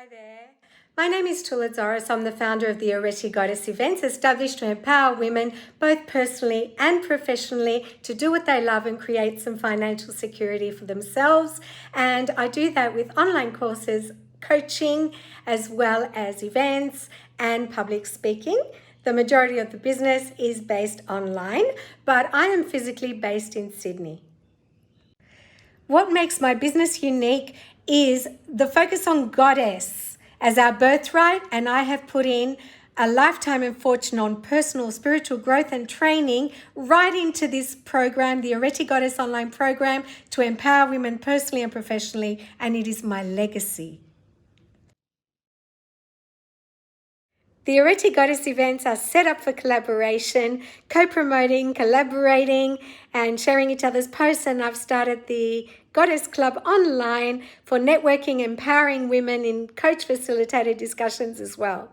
Hi there. My name is Tula Tzoras. I'm the founder of the Areti Goddess Events, established to empower women both personally and professionally to do what they love and create some financial security for themselves. And I do that with online courses, coaching, as well as events and public speaking. The majority of the business is based online, but I am physically based in Sydney. What makes my business unique is the focus on goddess as our birthright, and I have put in a lifetime and fortune on personal spiritual growth and training right into this program, the Areti Goddess Online Program, to empower women personally and professionally, and it is my legacy. The Areti Goddess events are set up for collaboration, co-promoting, collaborating, and sharing each other's posts. And I've started the Goddess Club online for networking, empowering women in coach-facilitated discussions as well.